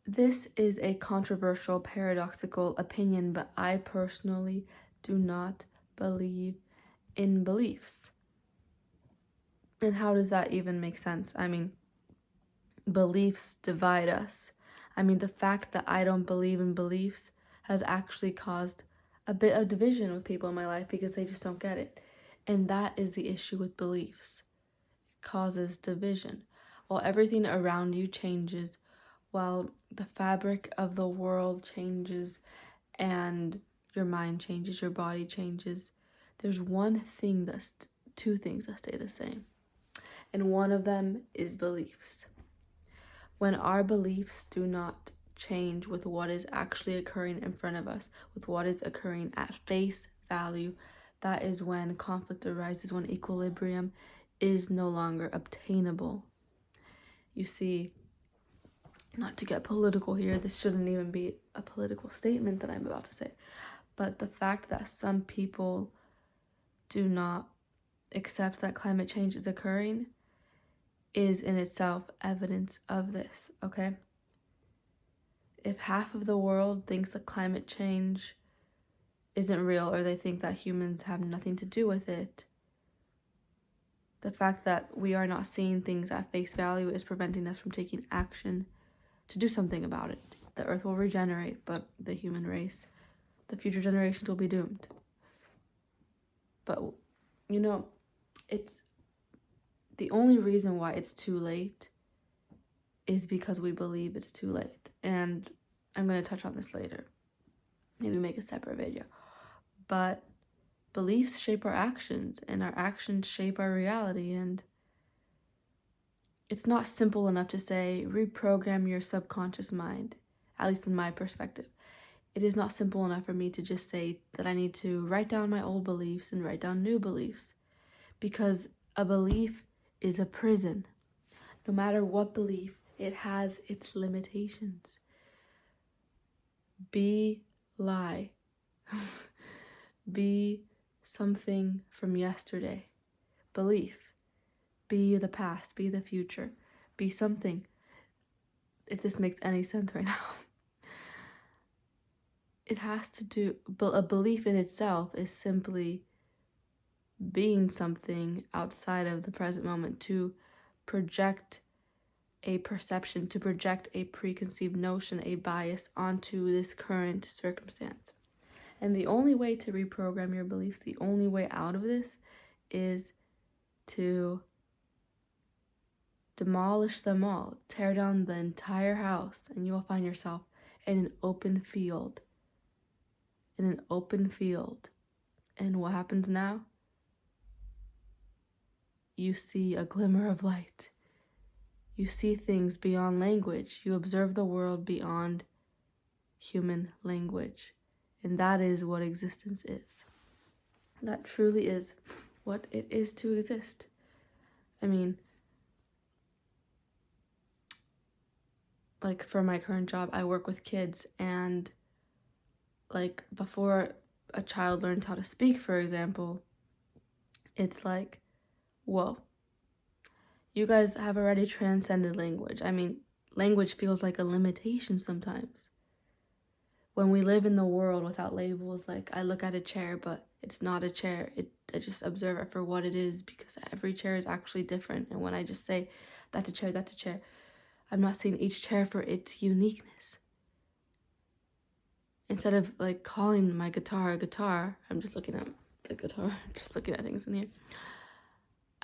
This is a controversial, paradoxical opinion, but I personally do not believe in beliefs. And how does that even make sense? I mean, beliefs divide us. I mean, the fact that I don't believe in beliefs has actually caused a bit of division with people in my life because they just don't get it. And that is the issue with beliefs. It causes division. While everything around you changes, while the fabric of the world changes and your mind changes, your body changes, there's two things that stay the same. And one of them is beliefs. When our beliefs do not change with what is actually occurring in front of us, with what is occurring at face value, that is when conflict arises, when equilibrium is no longer obtainable. You see, not to get political here, this shouldn't even be a political statement that I'm about to say, but the fact that some people do not accept that climate change is occurring is in itself evidence of this, okay? If half of the world thinks that climate change isn't real, or they think that humans have nothing to do with it, the fact that we are not seeing things at face value is preventing us from taking action to do something about it. The earth will regenerate, but the human race, the future generations will be doomed. But, it's the only reason why it's too late is because we believe it's too late. And I'm going to touch on this later. Maybe make a separate video. But beliefs shape our actions, and our actions shape our reality. And it's not simple enough to say, reprogram your subconscious mind, at least in my perspective. It is not simple enough for me to just say that I need to write down my old beliefs and write down new beliefs. Because a belief is a prison. No matter what belief, it has its limitations. Be lie. Be something from yesterday. Belief. Be the past. Be the future. Be something. If this makes any sense right now. It has to do, but a belief in itself is simply being something outside of the present moment, to project a perception, to project a preconceived notion, a bias onto this current circumstance. And the only way to reprogram your beliefs, the only way out of this, is to demolish them all, tear down the entire house, and you will find yourself in an open field. In an open field. And what happens now? You see a glimmer of light. You see things beyond language. You observe the world beyond human language. And that is what existence is. That truly is what it is to exist. I mean, like for my current job, I work with kids, and like before a child learns how to speak, for example, it's like, whoa, you guys have already transcended language. I mean, language feels like a limitation sometimes. When we live in the world without labels, like I look at a chair, but it's not a chair. I just observe it for what it is, because every chair is actually different. And when I just say, that's a chair, I'm not seeing each chair for its uniqueness. Instead of like calling my guitar a guitar, I'm just looking at the guitar, just looking at things in here.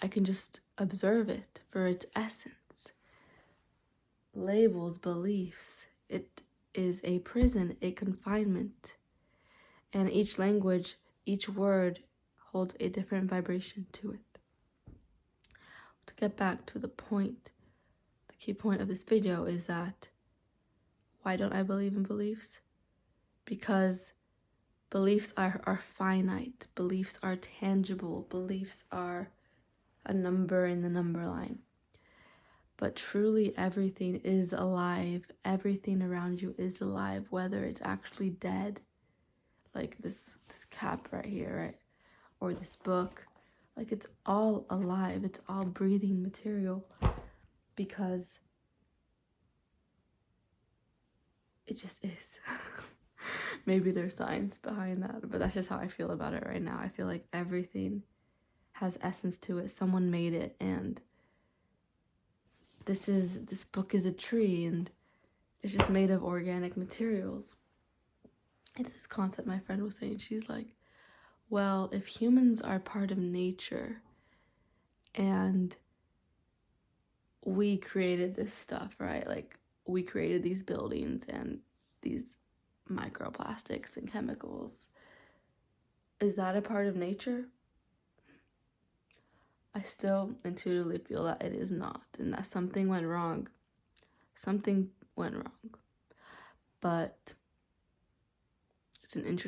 I can just observe it for its essence. Labels, beliefs, it is a prison, a confinement. And each language, each word holds a different vibration to it. To get back to the point, the key point of this video is that why don't I believe in beliefs? Because beliefs are finite, beliefs are tangible, beliefs are a number in the number line. But truly everything is alive. Everything around you is alive, whether it's actually dead, like this cap right here, right? Or this book. Like, it's all alive. It's all breathing material, because it just is. Maybe there's science behind that, but that's just how I feel about it right now. I feel like everything has essence to it. Someone made it, and this book is a tree, and it's just made of organic materials. It's this concept my friend was saying. She's like, well, if humans are part of nature and we created this stuff, right? Like, we created these buildings and these microplastics and chemicals. Is that a part of nature? I still intuitively feel that it is not, and that something went wrong. Something went wrong. But it's an interesting